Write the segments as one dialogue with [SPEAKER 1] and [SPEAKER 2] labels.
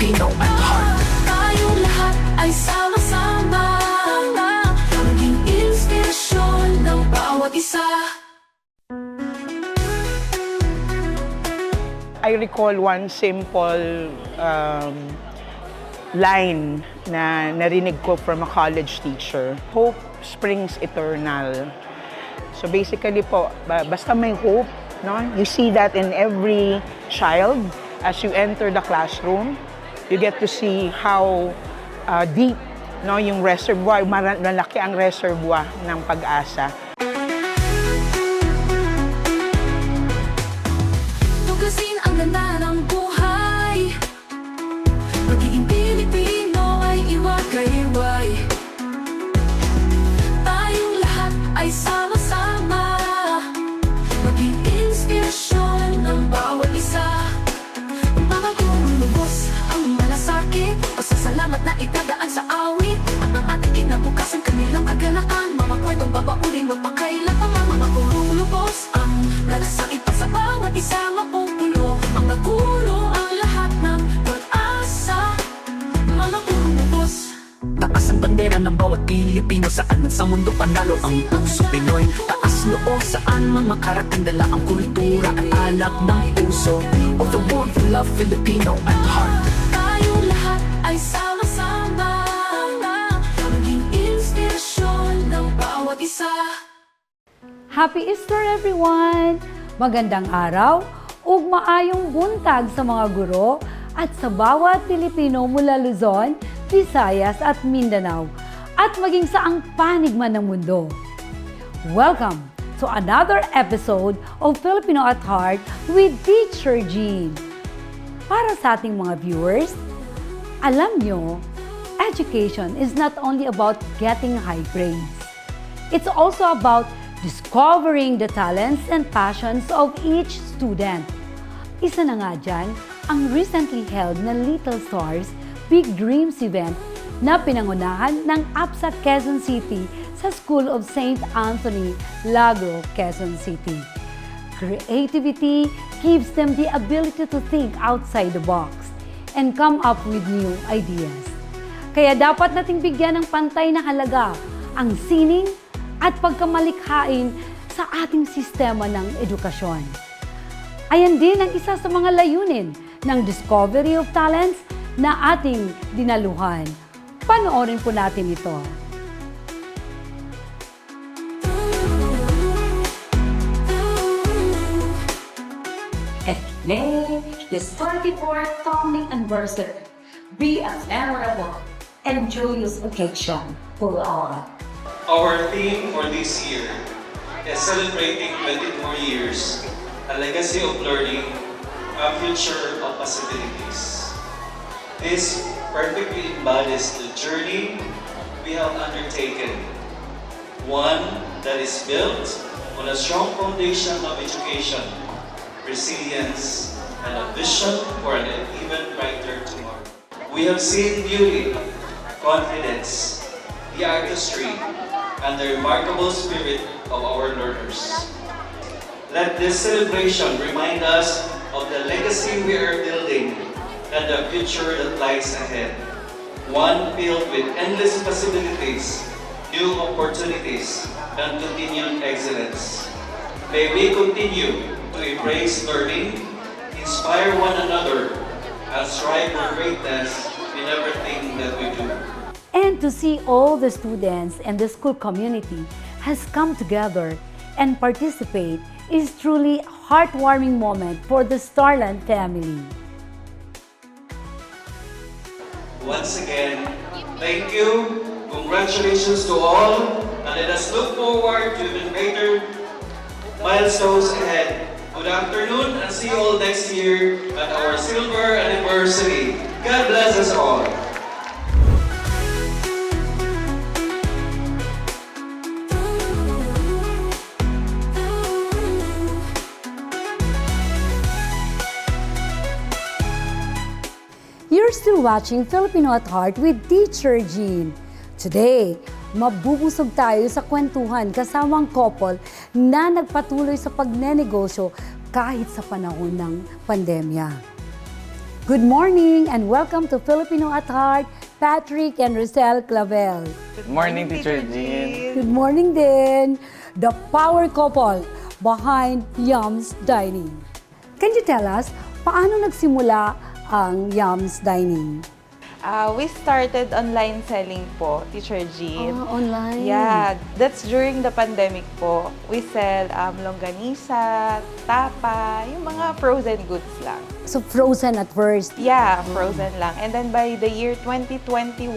[SPEAKER 1] Filipino at heart.
[SPEAKER 2] Tayong lahat ay sama-sama, maging inspirasyon ng bawat isa.
[SPEAKER 3] I recall one simple line na narinig ko from a college teacher. Hope springs eternal. So basically po, basta may hope, no? You see that in every child as you enter the classroom. You get to see how deep, no, yung reservoir, malaki ang reservoir ng pag-asa.
[SPEAKER 2] Tugasin ang ganda ng buhay, magiging Pilipino ay iwag-iway. Tayong lahat ay sama-sama, maging inspirasyon ng bawat isa. Mga gumulubos ang malasakit, pasasalamat na itadaan sa awit. At ang ating kinabukasan, kanilang kaganahan, mga kwentong babauling mapakailan pa. Mga gumulubos ang malasakit pa sa bawat isa. Mapupulo ang nagulo ang lahat ng pag-asa. Mga gumulubos.
[SPEAKER 1] Taas ang bandera ng bawat Pilipino, saan man sa mundo panalo ang puso Pinoy. Taas noo saan man makarating, dala ang kultura at alak ng puso of the world who love Filipino at heart.
[SPEAKER 2] Tayong lahat ay sama-sama, maging inspirasyon ng bawat isa.
[SPEAKER 4] Happy Easter everyone! Magandang araw ug maayong buntag sa mga guro at sa bawat Pilipino mula Luzon, Visayas at Mindanao at maging sa ang panig man ng mundo. Welcome to another episode of Filipino at Heart with Teacher Jean. Para sa ating mga viewers, alam nyo, education is not only about getting high grades. It's also about discovering the talents and passions of each student. Isa na nga dyan, ang recently held na Little Stars Big Dreams event na pinangunahan ng APSA Quezon City sa School of St. Anthony, Lagro, Quezon City. Creativity gives them the ability to think outside the box and come up with new ideas. Kaya dapat nating bigyan ng pantay na halaga ang sining at pagkamalikhain sa ating sistema ng edukasyon. Ayan din ang isa sa mga layunin ng Discovery of Talents na ating dinaluhan. Panoorin po natin ito.
[SPEAKER 5] And may this 24th founding anniversary be a memorable and joyous occasion for all.
[SPEAKER 6] Our theme for this year is celebrating 24 years, a legacy of learning, a future of possibilities. This perfectly embodies the journey we have undertaken, one that is built on a strong foundation of education, resilience, and a vision for an even brighter tomorrow. We have seen beauty, confidence, the artistry, and the remarkable spirit of our learners. Let this celebration remind us of the legacy we are building and the future that lies ahead. One filled with endless possibilities, new opportunities, and continued excellence. May we continue to embrace learning, inspire one another, and strive for greatness in everything that we do.
[SPEAKER 4] And to see all the students and the school community has come together and participate is truly a heartwarming moment for the Starland family.
[SPEAKER 6] Once again, thank you, congratulations to all, and let us look forward to even greater milestones ahead. Good afternoon and see you all next year at our silver anniversary. God bless us all.
[SPEAKER 4] You're still watching Filipino at Heart with Teacher Jean. Today, mabubusog tayo sa kwentuhan kasama ang couple na nagpatuloy sa pagnenegosyo kahit sa panahon ng pandemya. Good morning and welcome to Filipino at Heart, Patrick and Rosel Clavel.
[SPEAKER 7] Good morning, Teacher Jean.
[SPEAKER 4] Good morning din, the power couple behind Yums Dining. Can you tell us, paano nagsimula ang Yums Dining?
[SPEAKER 8] We started online selling po, Teacher Jean.
[SPEAKER 4] Online?
[SPEAKER 8] Yeah, that's during the pandemic po. We sell longganisa, tapa, yung mga frozen goods lang.
[SPEAKER 4] So frozen at first.
[SPEAKER 8] Yeah, frozen lang. And then by the year 2021,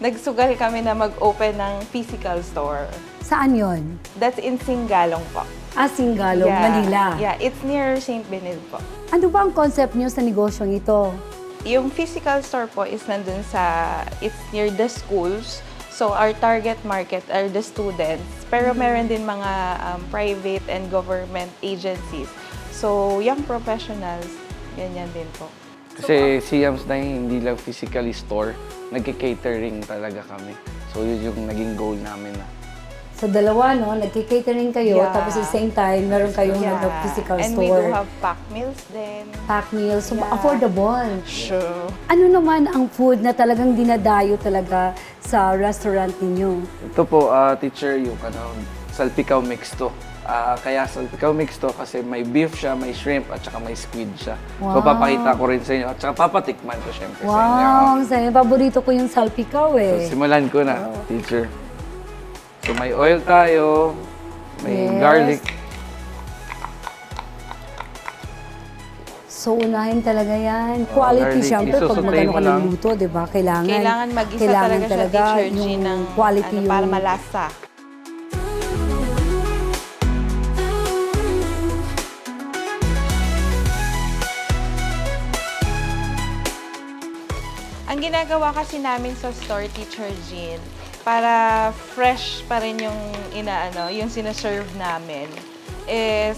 [SPEAKER 8] nagsugal kami na mag-open ng physical store.
[SPEAKER 4] Saan yon?
[SPEAKER 8] That's in Singalong po.
[SPEAKER 4] Singalong, Manila.
[SPEAKER 8] Yeah, it's near St. Benil po.
[SPEAKER 4] Ano ba ang concept nyo sa negosyong ito?
[SPEAKER 8] Yung physical store po is nandun it's near the schools. So our target market are the students. Pero meron din mga private and government agencies. So young professionals, ganyan din po.
[SPEAKER 7] Kasi si Yums Dining hindi lang physically store, nagki-catering talaga kami. So yun yung naging goal namin na.
[SPEAKER 4] So dalawa, no? Nagki-catering kayo,
[SPEAKER 8] Yeah.
[SPEAKER 4] tapos at the same time, meron kayong physical
[SPEAKER 8] And
[SPEAKER 4] store.
[SPEAKER 8] we do have pack meals din.
[SPEAKER 4] Pack meals, so
[SPEAKER 8] Yeah.
[SPEAKER 4] affordable.
[SPEAKER 8] Sure.
[SPEAKER 4] Ano naman ang food na talagang dinadayo talaga sa restaurant ninyo?
[SPEAKER 7] Ito po, teacher, yung salpikaw mix to. Kaya salpikaw mix to kasi may beef siya, may shrimp, at saka may squid siya. So
[SPEAKER 4] Wow.
[SPEAKER 7] papakita ko rin sa inyo, at saka papatikman ko syempre sa inyo.
[SPEAKER 4] Wow, ang saya. Paborito ko yung salpikaw
[SPEAKER 7] So
[SPEAKER 4] eh.
[SPEAKER 7] simulan ko na, teacher. So may oil tayo, may
[SPEAKER 4] Yes.
[SPEAKER 7] garlic.
[SPEAKER 4] So unahin talaga yan. Quality
[SPEAKER 7] garlic.
[SPEAKER 4] syempre pag
[SPEAKER 7] Isusutay
[SPEAKER 4] magano
[SPEAKER 7] mo
[SPEAKER 4] ka ng
[SPEAKER 7] lang.
[SPEAKER 4] luto, di ba? Kailangan
[SPEAKER 8] Mag-isa
[SPEAKER 4] kailangan
[SPEAKER 8] talaga siya, Teacher Jean,
[SPEAKER 4] yung
[SPEAKER 8] ng
[SPEAKER 4] quality yung
[SPEAKER 8] para malasa. Ang ginagawa kasi namin sa store, Teacher Jean, para fresh pa rin yung yung sinaserve namin, is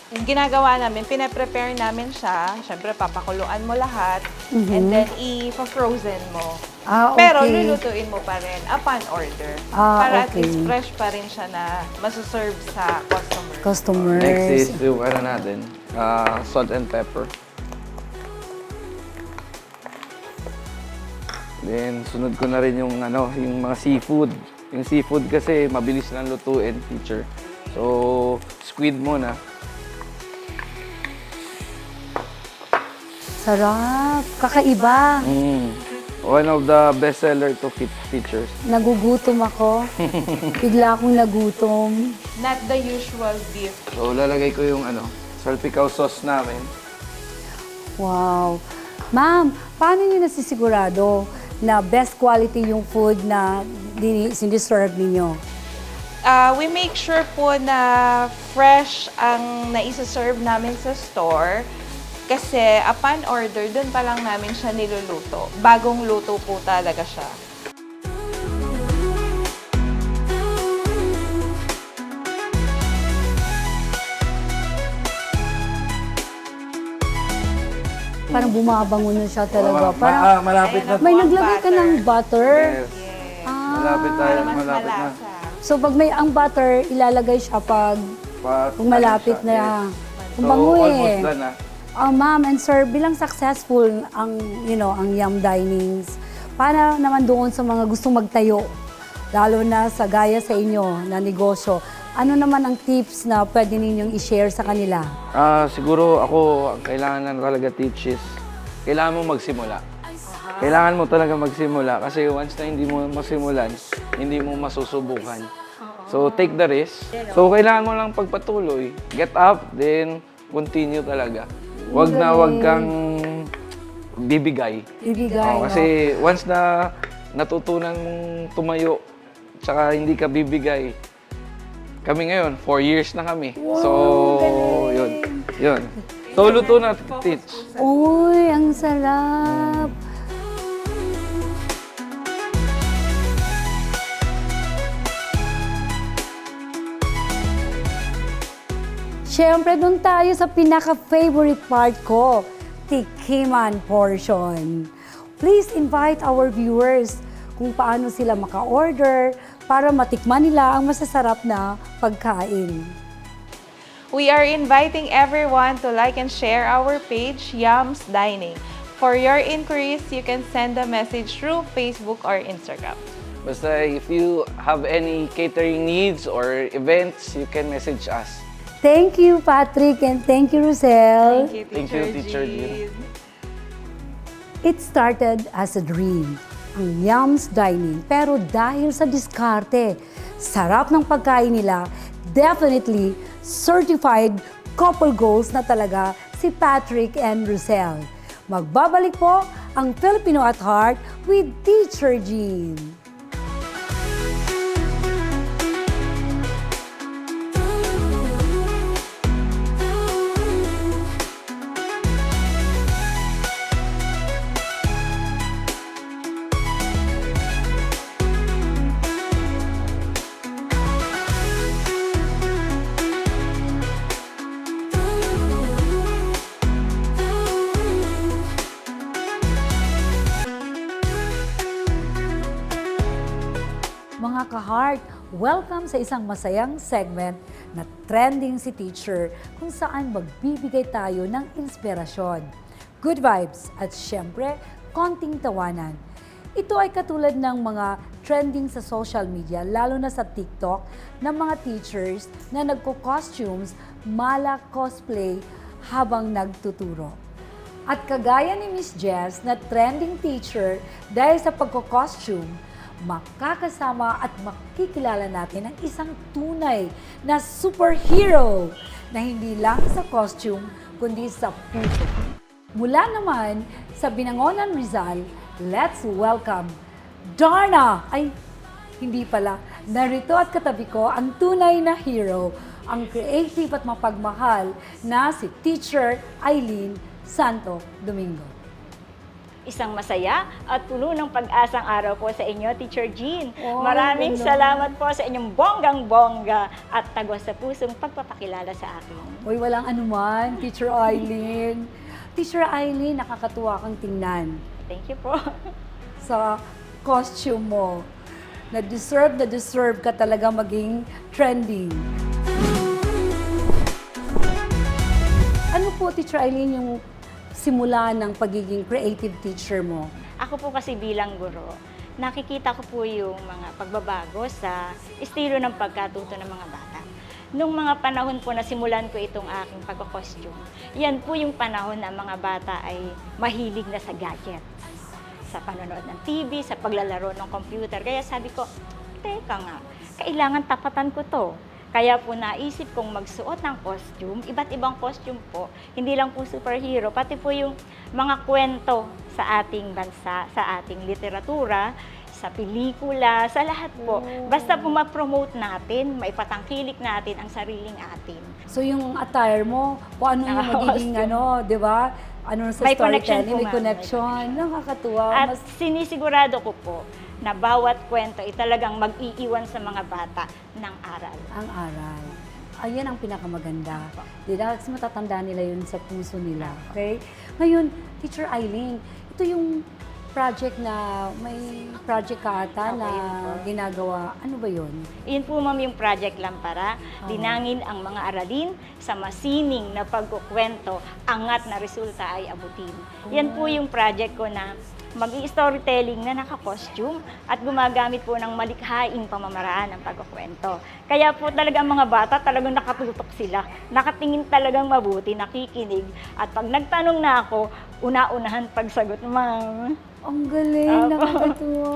[SPEAKER 8] yung ginagawa namin, pinaprepare namin siya. Siyempre, papakuluan mo lahat, and then i-frozen mo.
[SPEAKER 4] Ah,
[SPEAKER 8] Pero
[SPEAKER 4] okay.
[SPEAKER 8] lulutuin mo pa rin upon order.
[SPEAKER 4] Ah,
[SPEAKER 8] para at
[SPEAKER 4] okay.
[SPEAKER 8] least fresh pa rin siya na masaserve sa customer.
[SPEAKER 4] Customers.
[SPEAKER 7] Next is yung natin, salt and pepper. Then, sunod ko na rin yung, yung mga seafood. Yung seafood kasi mabilis lang lutuin, teacher. So, squid muna.
[SPEAKER 4] Sarap. Kakaiba.
[SPEAKER 7] One of the best seller to teachers.
[SPEAKER 4] Nagugutom ako. Bigla akong nagutom.
[SPEAKER 8] Not the usual beef.
[SPEAKER 7] So, lalagay ko yung salpikaw sauce namin.
[SPEAKER 4] Wow. Ma'am, paano niyo nasisigurado na best quality yung food na siniserve ninyo?
[SPEAKER 8] We make sure po na fresh ang naisaserve namin sa store. Kasi upon order, dun pa lang namin siya niluluto. Bagong luto po talaga siya.
[SPEAKER 4] Parang bumabango na siya talaga. Parang
[SPEAKER 7] Malapit na.
[SPEAKER 4] may naglagay ka ng butter.
[SPEAKER 7] Yes. Malapit tayo,
[SPEAKER 8] Mas
[SPEAKER 7] malapit na.
[SPEAKER 8] malasa.
[SPEAKER 4] So pag may ang butter, ilalagay siya pag malapit na. Ang bango
[SPEAKER 7] so,
[SPEAKER 4] eh.
[SPEAKER 7] almost done na.
[SPEAKER 4] Ma'am and sir, bilang successful ang ang Yum Dinings, para naman doon sa mga gustong magtayo, lalo na sa gaya sa inyo na negosyo, ano naman ang tips na pwede ninyong i-share sa kanila?
[SPEAKER 7] Siguro ako, ang kailangan na talaga teach is, kailangan mo magsimula. Kailangan mo talaga magsimula kasi once na hindi mo masimulan, hindi mo masusubukan. So, take the risk. So, kailangan mo lang pagpatuloy. Get up, then continue talaga. Wag kang bibigay.
[SPEAKER 4] Ibigay,
[SPEAKER 7] Kasi once na natutunan mong tumayo, tsaka hindi ka bibigay, kami ngayon, 4 years na kami. So, yun. So, luto na, teach.
[SPEAKER 4] Uy, ang sarap! Siyempre, doon tayo sa pinaka-favorite part ko, tikiman portion. Please invite our viewers kung paano sila maka-order para matikman nila ang masasarap na pagkain.
[SPEAKER 8] We are inviting everyone to like and share our page, Yums Dining. For your inquiries, you can send a message through Facebook or Instagram.
[SPEAKER 7] Basta if you have any catering needs or events, you can message us.
[SPEAKER 4] Thank you, Patrick, and thank you, Rosel.
[SPEAKER 7] Thank you, Teacher Jean.
[SPEAKER 4] It started as a dream, ang Yums Dining. Pero dahil sa diskarte, sarap ng pagkain nila, definitely certified couple goals na talaga si Patrick and Rosel. Magbabalik po ang Filipino at Heart with Teacher Jean. Mga ka-heart, welcome sa isang masayang segment na trending si Teacher kung saan magbibigay tayo ng inspirasyon, good vibes at syempre, konting tawanan. Ito ay katulad ng mga trending sa social media, lalo na sa TikTok, ng mga teachers na nagko-costumes, mala cosplay habang nagtuturo. At kagaya ni Miss Jess na trending teacher dahil sa pagko-costume, makakasama at makikilala natin ang isang tunay na superhero na hindi lang sa costume kundi sa puso. Mula naman sa Binangonan, Rizal, let's welcome Darna! Ay, hindi pala. Narito at katabi ko ang tunay na hero, ang creative at mapagmahal na si Teacher Eileen Santo Domingo.
[SPEAKER 9] Isang masaya at puno ng pag-asang araw po sa inyo, Teacher Jean.
[SPEAKER 4] Oh,
[SPEAKER 9] Maraming
[SPEAKER 4] hello.
[SPEAKER 9] salamat po sa inyong bonggang-bongga at tagos sa pusong pagpapakilala sa akin.
[SPEAKER 4] Uy, walang anuman, Teacher Eileen. Teacher Eileen, nakakatuwa kang tingnan
[SPEAKER 9] Thank you po.
[SPEAKER 4] sa costume mo. Na-deserve ka talaga maging trending. Ano po, Teacher Eileen, yung simula ng pagiging creative teacher mo?
[SPEAKER 9] Ako po kasi bilang guro, nakikita ko po yung mga pagbabago sa estilo ng pagkatuto ng mga bata. Nung mga panahon po na simulan ko itong aking pagko-costume, yan po yung panahon na mga bata ay mahilig na sa gadgets, sa panonood ng TV, sa paglalaro ng computer. Kaya sabi ko, teka nga, kailangan tapatan ko to. Kaya po naisip kong magsuot ng costume, iba't ibang costume po, hindi lang po superhero, pati po yung mga kwento sa ating bansa, sa ating literatura, sa pelikula, sa lahat po. Basta po ma-promote natin, maipatangkilik natin ang sariling atin.
[SPEAKER 4] So yung attire mo, kung ano yung magiging di ba? Ano sa
[SPEAKER 9] May connection
[SPEAKER 4] storytelling,
[SPEAKER 9] po,
[SPEAKER 4] may
[SPEAKER 9] ma'am.
[SPEAKER 4] connection. Nakakatuwa.
[SPEAKER 9] At sinisigurado ko po na bawat kwento ay talagang mag-iiwan sa mga bata ng aral.
[SPEAKER 4] Ang aral. Ayan ang pinakamaganda. Di ba? Kasi matatanda nila yun sa puso nila. Okay? Ngayon, Teacher Eileen, ito yung project na, may project ka ata na ginagawa. Ano ba yun?
[SPEAKER 9] Iyon po, ma'am, yung Project Lampara. Dinangin ang mga aralin sa masining na pagkukwento, angat na resulta ay abutin. Yan po yung project ko na mag-i-storytelling na naka-costume at gumagamit po ng malikhaing pamamaraan ng pagkukwento. Kaya po talaga ang mga bata talagang nakatutok sila, nakatingin talagang mabuti, nakikinig. At pag nagtanong na ako, una-unahan pagsagot, ma'am.
[SPEAKER 4] Ang galing,
[SPEAKER 9] Opo.
[SPEAKER 4] nakakatuwa.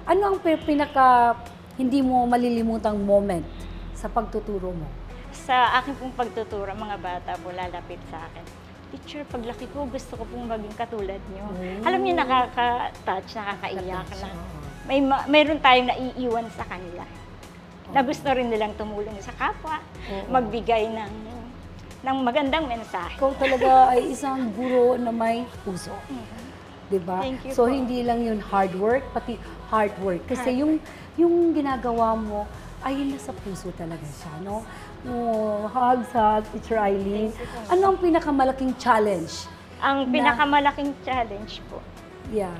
[SPEAKER 4] Ano ang pinaka hindi mo malilimutang moment sa pagtuturo mo?
[SPEAKER 9] Sa aking pong pagtuturo, mga bata po lalapit sa akin. Teacher, paglaki ko, gusto ko pong maging katulad niyo. Alam niyo, nakaka-touch, nakakaiyak na. Mayroon tayong naiiwan sa kanila. Na gusto rin nilang tumulong sa kapwa, magbigay ng magandang mensahe.
[SPEAKER 4] Ikaw talaga ay isang guro na may puso. Diba?
[SPEAKER 9] Thank you
[SPEAKER 4] So,
[SPEAKER 9] po.
[SPEAKER 4] hindi lang yun hard work, pati hard work. Kasi yung ginagawa mo ay nasa puso talaga siya, no? Hugs, Teacher Eileen. Ano ang pinakamalaking challenge?
[SPEAKER 9] Ang pinakamalaking challenge po,
[SPEAKER 4] Yeah.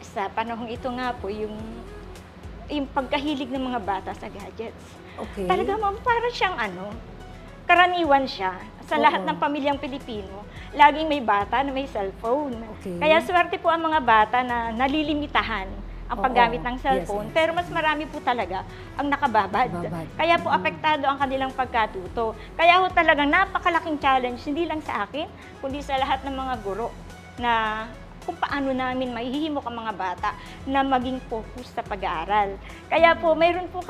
[SPEAKER 9] sa panahong ito nga po, yung pagkahilig ng mga bata sa gadgets.
[SPEAKER 4] Okay.
[SPEAKER 9] Talaga, ma'am, para siyang karaniwan siya sa lahat ng pamilyang Pilipino. Laging may bata na may cellphone.
[SPEAKER 4] Okay.
[SPEAKER 9] Kaya swerte po ang mga bata na nalilimitahan ang paggamit ng cellphone.
[SPEAKER 4] Yes.
[SPEAKER 9] Pero mas marami po talaga ang nakababad.
[SPEAKER 4] Babad.
[SPEAKER 9] Kaya po apektado ang kanilang pagkatuto. Kaya po talagang napakalaking challenge, hindi lang sa akin, kundi sa lahat ng mga guro na kung paano namin mahihimok ang mga bata na maging focus sa pag-aaral. Kaya po, meron po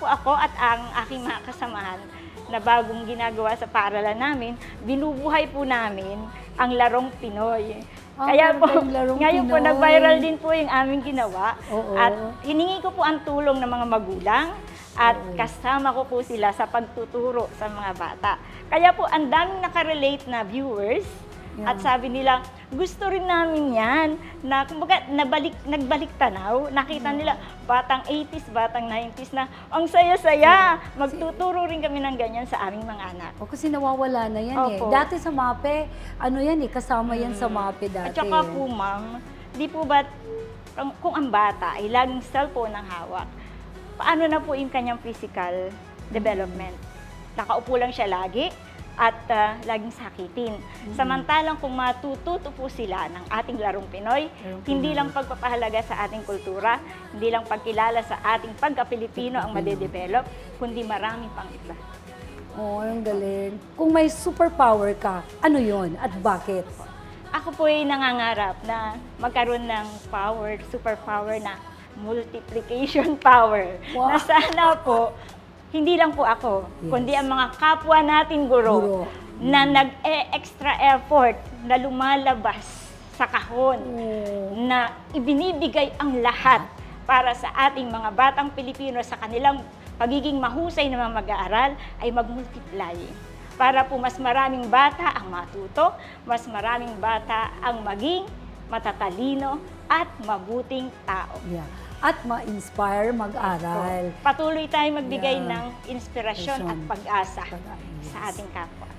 [SPEAKER 9] ako at ang aking mga kasamahan na bagong ginagawa sa paaralan namin, binubuhay po namin ang larong Pinoy. Kaya po,
[SPEAKER 4] meron tayong larong
[SPEAKER 9] ngayon po,
[SPEAKER 4] Pinoy.
[SPEAKER 9] nag-viral din po yung aming ginawa.
[SPEAKER 4] Oo.
[SPEAKER 9] At hiningi ko po ang tulong ng mga magulang at kasama ko po sila sa pagtuturo sa mga bata. Kaya po, ang daming nakarelate na viewers at sabi nila, gusto rin namin yan, na kumbaga nagbalik tanaw, nakita nila batang 80s, batang 90s na ang saya-saya, magtuturo rin kami ng ganyan sa aming mga anak.
[SPEAKER 4] O kasi nawawala na yan
[SPEAKER 9] Opo.
[SPEAKER 4] Dati sa MAPE, ano yan kasama yan sa MAPE dati.
[SPEAKER 9] At saka po ma'am, di po ba kung ang bata ay laging cellphone ang hawak, paano na po yung kanyang physical development? Nakaupo lang siya lagi at laging sakitin. Samantalang kung matututo po sila ng ating larong Pinoy, hindi lang pagpapahalaga sa ating kultura, hindi lang pagkilala sa ating pagka-Pilipino ang madedevelop, kundi marami pang iba.
[SPEAKER 4] Oh, ang galing. Kung may superpower ka, ano yon at bakit?
[SPEAKER 9] Ako po ay nangangarap na magkaroon ng superpower na multiplication power.
[SPEAKER 4] Wow.
[SPEAKER 9] Na sana po, hindi lang po ako, kundi ang mga kapwa nating guro na nag-extra effort na lumalabas sa kahon, na ibinibigay ang lahat para sa ating mga batang Pilipino sa kanilang pagiging mahusay na mga mag-aaral ay mag-multiply. Para po mas maraming bata ang matuto, mas maraming bata ang maging matatalino at mabuting tao.
[SPEAKER 4] Yeah. At ma-inspire mag-aral.
[SPEAKER 9] Patuloy tayong magbigay ng inspirasyon at pag-asa
[SPEAKER 4] Yes.
[SPEAKER 9] sa ating kapwa.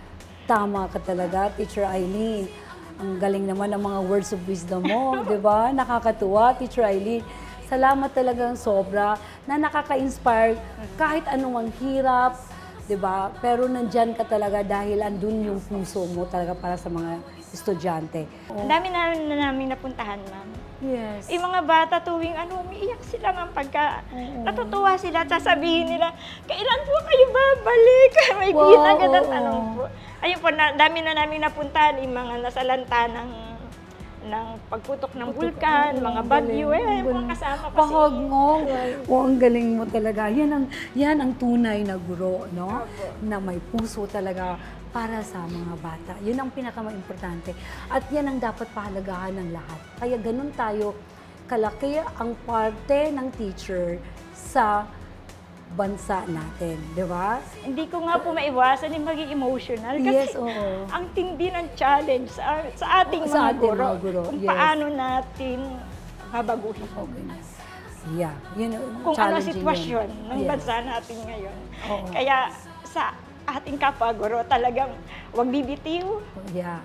[SPEAKER 4] Tama ka talaga, Teacher Eileen. Ang galing naman ng mga words of wisdom mo, di ba? Nakakatuwa, Teacher Eileen. Salamat talagang sobra na nakaka-inspire kahit anong ang hirap, di ba? Pero nandyan ka talaga dahil andun yung puso mo talaga para sa mga estudyante.
[SPEAKER 9] Ang dami na namin napuntahan, ma'am.
[SPEAKER 4] Yes.
[SPEAKER 9] Yung mga bata tuwing umiiyak sila ng pagka natutuwa sila at sasabihin nila, kailan po kayo babalik? May
[SPEAKER 4] Wow,
[SPEAKER 9] ginagandang
[SPEAKER 4] oo.
[SPEAKER 9] tanong po. Ayun po, dami na namin napuntahan yung mga nasalanta ng pagputok ng bulkan, mga bagyo, mga kasama kasi.
[SPEAKER 4] Pahag mo. Ang galing mo talaga. Yan ang tunay na guro, no? Na may puso talaga para sa mga bata. Yun ang pinaka-importante. At yan ang dapat pahalagahan ng lahat. Kaya ganun tayo kalaki ang parte ng teacher sa bansa natin, di ba?
[SPEAKER 9] Hindi ko nga po maiwasan yung maging emotional kasi
[SPEAKER 4] Yes, oo.
[SPEAKER 9] ang tindi ng challenge sa ating
[SPEAKER 4] Sa
[SPEAKER 9] mga
[SPEAKER 4] ating
[SPEAKER 9] guro,
[SPEAKER 4] mga guro,
[SPEAKER 9] kung
[SPEAKER 4] yes.
[SPEAKER 9] paano natin babaguhin.
[SPEAKER 4] Yeah, yun,
[SPEAKER 9] Kung ano
[SPEAKER 4] challenging
[SPEAKER 9] sitwasyon
[SPEAKER 4] yun.
[SPEAKER 9] ng
[SPEAKER 4] Yes.
[SPEAKER 9] bansa natin ngayon.
[SPEAKER 4] Oo.
[SPEAKER 9] Kaya sa ating kapwa guro talagang huwag bibitiw.
[SPEAKER 4] Yeah.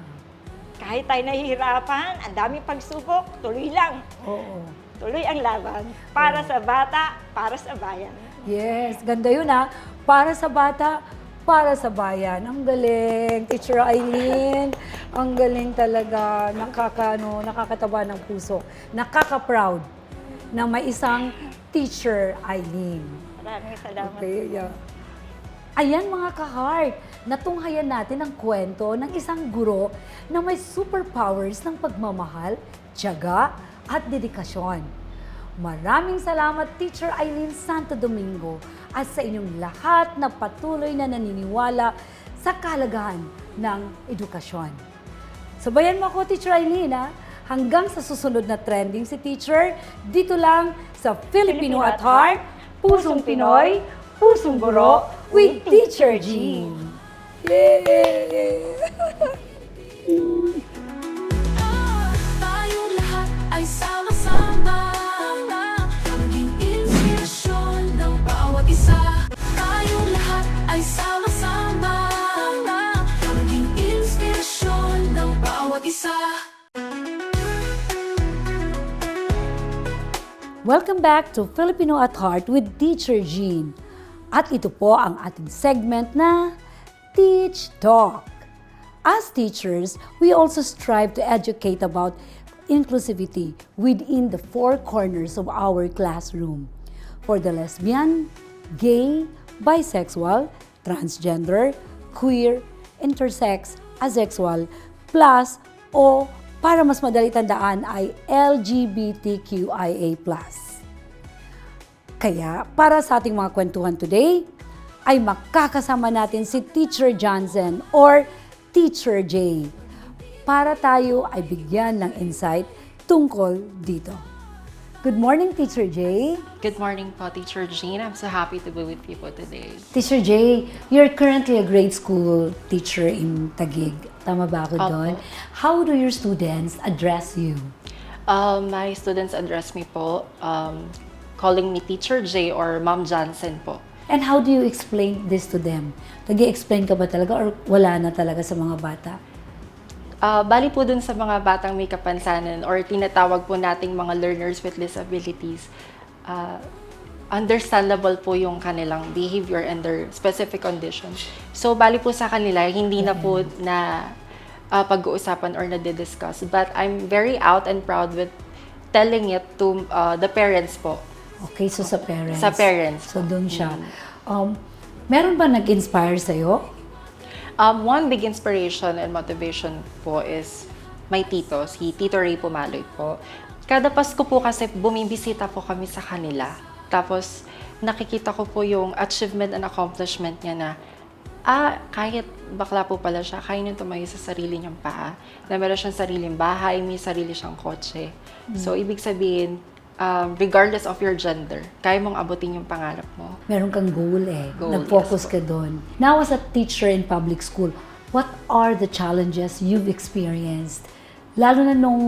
[SPEAKER 9] Kahit tayo nahihirapan, ang daming pagsubok, tuloy lang.
[SPEAKER 4] Oo.
[SPEAKER 9] Tuloy ang laban. Para sa bata, para sa bayan.
[SPEAKER 4] Yes, ganda yun Para sa bata, para sa bayan. Ang galing, Teacher Eileen. Ang galing talaga. Nakakataba ng puso. Nakaka-proud na may isang Teacher Eileen.
[SPEAKER 9] Maraming salamat.
[SPEAKER 4] Okay, yeah. Ayan mga ka-heart, natunghayan natin ang kwento ng isang guro na may superpowers ng pagmamahal, tiyaga at dedikasyon. Maraming salamat, Teacher Eileen Santo Domingo, at sa inyong lahat na patuloy na naniniwala sa kahalagahan ng edukasyon. Sabayan mo ako, Teacher Eileen, hanggang sa susunod na trending si Teacher, dito lang sa Filipino at Heart, Pusong Pinoy, Pusong Guro, with Teacher Jean. Yay!
[SPEAKER 2] Tayong lahat ay sama-sama, maging inspirasyon ng bawat isa. Tayong lahat ay sama-sama, maging inspirasyon ng bawat isa.
[SPEAKER 4] Welcome back to Filipino at Heart with Teacher Jean. At ito po ang ating segment na Teach Talk. As teachers, we also strive to educate about inclusivity within the four corners of our classroom. For the lesbian, gay, bisexual, transgender, queer, intersex, asexual, plus o para mas madali tandaan ay LGBTQIA+. Kaya para sa ating mga kwentuhan today, ay makakasama natin si Teacher Johnson or Teacher J para tayo ay bigyan ng insight tungkol dito. Good morning, Teacher J.
[SPEAKER 10] Good morning po, Teacher Jean. I'm so happy to be with you po today.
[SPEAKER 4] Teacher J, you're currently a grade school teacher in Taguig. Tama ba ako doon? How do your students address you?
[SPEAKER 10] My students address me po calling me Teacher J or Ma'am Johnson po.
[SPEAKER 4] And how do you explain this to them? Nag-i-explain ka ba talaga or wala na talaga sa mga bata?
[SPEAKER 10] Bali po dun sa mga batang may kapansanan or tinatawag po nating mga learners with disabilities, understandable po yung kanilang behavior and their specific conditions. So, bali po sa kanila, hindi na po na pag-uusapan or na-discuss. But I'm very out and proud with telling it to the parents po.
[SPEAKER 4] Okay, so sa parents.
[SPEAKER 10] Sa parents.
[SPEAKER 4] So doon siya. Meron ba nag-inspire sa'yo?
[SPEAKER 10] One big inspiration and motivation po is my tito, si Tito Ray Pumaloy po. Kada Pasko po kasi bumibisita po kami sa kanila. Tapos nakikita ko po yung achievement and accomplishment niya na kahit bakla po pala siya, kaya niyang tumayo sa sarili niyang paa. Na meron siyang sariling bahay, may sarili siyang kotse. So, ibig sabihin, regardless of your gender, kaya mong abutin yung pangarap mo.
[SPEAKER 4] Meron kang goal eh.
[SPEAKER 10] Goal,
[SPEAKER 4] Nag-focus
[SPEAKER 10] yes po.
[SPEAKER 4] ka doon. Now as a teacher in public school, what are the challenges you've experienced? Lalo na nung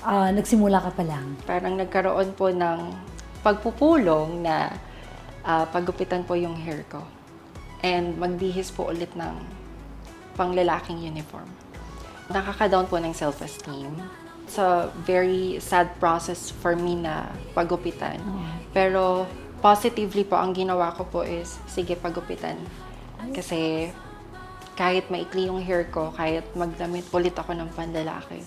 [SPEAKER 4] nagsimula ka pa lang.
[SPEAKER 10] Parang nagkaroon po ng pagpupulong na paggupitan po yung hair ko. And magbihis po ulit ng panglalaking uniform. Nakaka-down po ng self-esteem. It's a very sad process for me na pagupitan. Pero positively po, ang ginawa ko po is, sige, pagupitan. Kasi kahit maikli yung hair ko, kahit magdamit ulit ako ng panlalaki,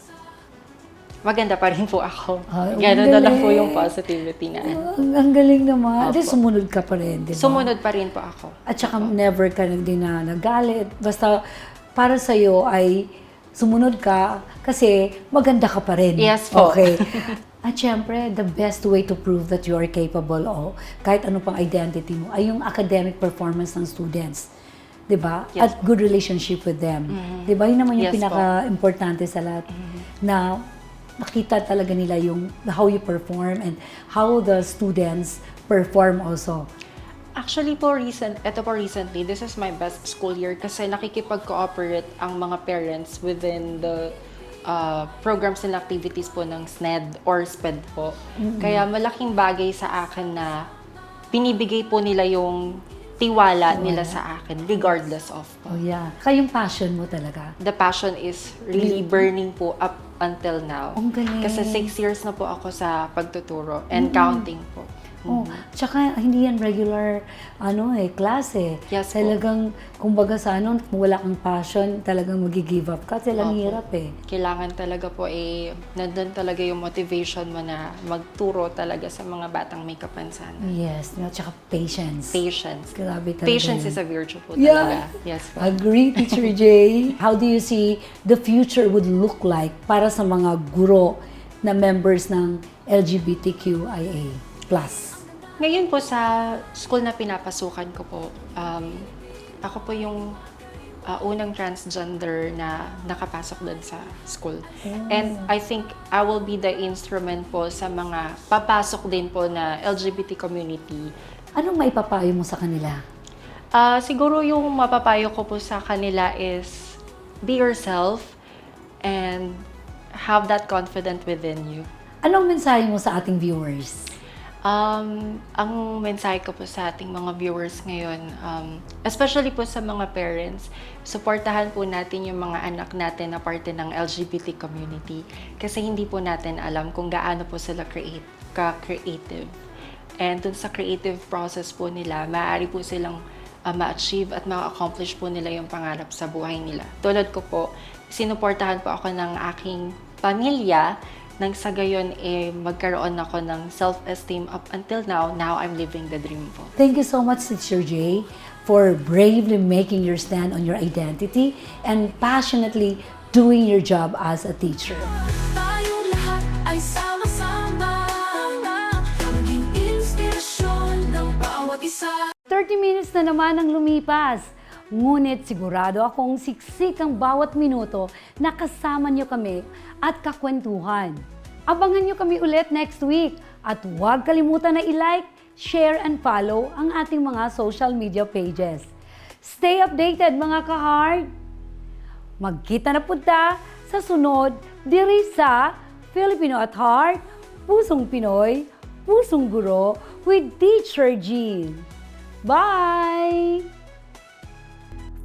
[SPEAKER 10] maganda pa rin po ako. Ganun na lang po yung positivity na.
[SPEAKER 4] Ang galing naman. At sumunod ka pa rin, di ba?
[SPEAKER 10] Sumunod pa rin po ako.
[SPEAKER 4] At saka never ka din na nagalit. Basta para sa'yo ay sumunod ka kasi maganda ka pa rin.
[SPEAKER 10] Yes po.
[SPEAKER 4] Okay. At syempre, the best way to prove that you are capable o kahit ano pang identity mo ay yung academic performance ng students. Diba?
[SPEAKER 10] Yes.
[SPEAKER 4] At good relationship with them. Diba? Yun naman yung
[SPEAKER 10] Yes po.
[SPEAKER 4] pinaka-importante sa lahat. Na makita talaga nila yung how you perform and how the students perform also.
[SPEAKER 10] Actually po, recently, this is my best school year kasi nakikipag-cooperate ang mga parents within the programs and activities po ng SNED or SPED po. Kaya malaking bagay sa akin na binibigay po nila yung tiwala nila sa akin regardless of.
[SPEAKER 4] Oh yeah. Kaya yung passion mo talaga.
[SPEAKER 10] The passion is really burning po up until now.
[SPEAKER 4] Ang galing.
[SPEAKER 10] Kasi 6 years na po ako sa pagtuturo and counting po.
[SPEAKER 4] Oh, tsaka hindi yan regular klase.
[SPEAKER 10] Yes po.
[SPEAKER 4] Talagang kumbaga sa kung wala kang passion, talagang magi-give up ka. Talagang
[SPEAKER 10] Opo.
[SPEAKER 4] hirap eh.
[SPEAKER 10] Kailangan talaga po nandun talaga yung motivation mo na magturo talaga sa mga batang may kapansanan.
[SPEAKER 4] Yes, tsaka patience.
[SPEAKER 10] Patience.
[SPEAKER 4] Grabe talaga.
[SPEAKER 10] Patience
[SPEAKER 4] yun.
[SPEAKER 10] is a virtue po
[SPEAKER 4] Yeah.
[SPEAKER 10] talaga. Yes po.
[SPEAKER 4] Agree, Teacher J. How do you see the future would look like para sa mga guro na members ng LGBTQIA+.
[SPEAKER 10] Ngayon po sa school na pinapasukan ko po, ako po yung unang transgender na nakapasok doon sa school. And I think I will be the instrument po sa mga papasok din po na LGBT community.
[SPEAKER 4] Anong maipapayo mo sa kanila?
[SPEAKER 10] Siguro yung mapapayo ko po sa kanila is be yourself and have that confidence within you.
[SPEAKER 4] Anong mensahe mo sa ating viewers?
[SPEAKER 10] Ang mensahe ko po sa ating mga viewers ngayon, especially po sa mga parents, suportahan po natin yung mga anak natin na parte ng LGBT community kasi hindi po natin alam kung gaano po sila ka-creative. And dun sa creative process po nila, maaari po silang ma-achieve at ma-accomplish po nila yung pangarap sa buhay nila. Tulad ko po, sinuportahan po ako ng aking pamilya nang sa gayon magkaroon ako ng self-esteem up until now. Now I'm living the dream po.
[SPEAKER 4] Thank you so much, Teacher Jay, for bravely making your stand on your identity and passionately doing your job as a teacher.
[SPEAKER 2] Tayong lahat ay sama-sama, maging inspirasyon ng bawat isa.
[SPEAKER 4] 30 minutes na naman ang lumipas. Ngunit sigurado akong siksik ang bawat minuto na kasama niyo kami at kakwentuhan. Abangan niyo kami ulit next week at huwag kalimutan na i-like, share and follow ang ating mga social media pages. Stay updated mga ka-heart! Magkita na punta sa sunod diri sa Filipino at Heart, Pusong Pinoy, Pusong Guro with Teacher Jean. Bye!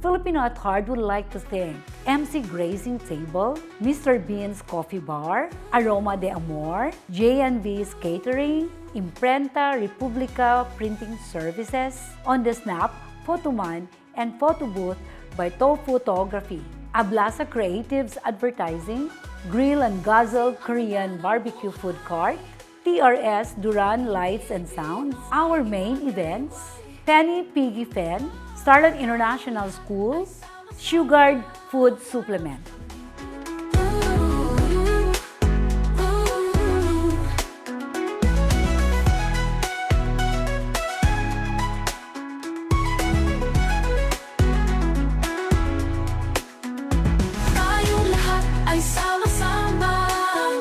[SPEAKER 4] Filipino at Heart would like to thank MC Grazing Table, Mr. Bean's Coffee Bar, Aroma de Amor, J&V's Catering, Imprenta Republica Printing Services, On the Snap, Photoman, and Photo Booth by Photography, Ablasa Creatives Advertising, Grill and Guzzle Korean Barbecue Food Cart, TRS Duran Lights and Sounds, our main events, Penny Piggy Fen, Starlight International School, Sugared Food Supplement.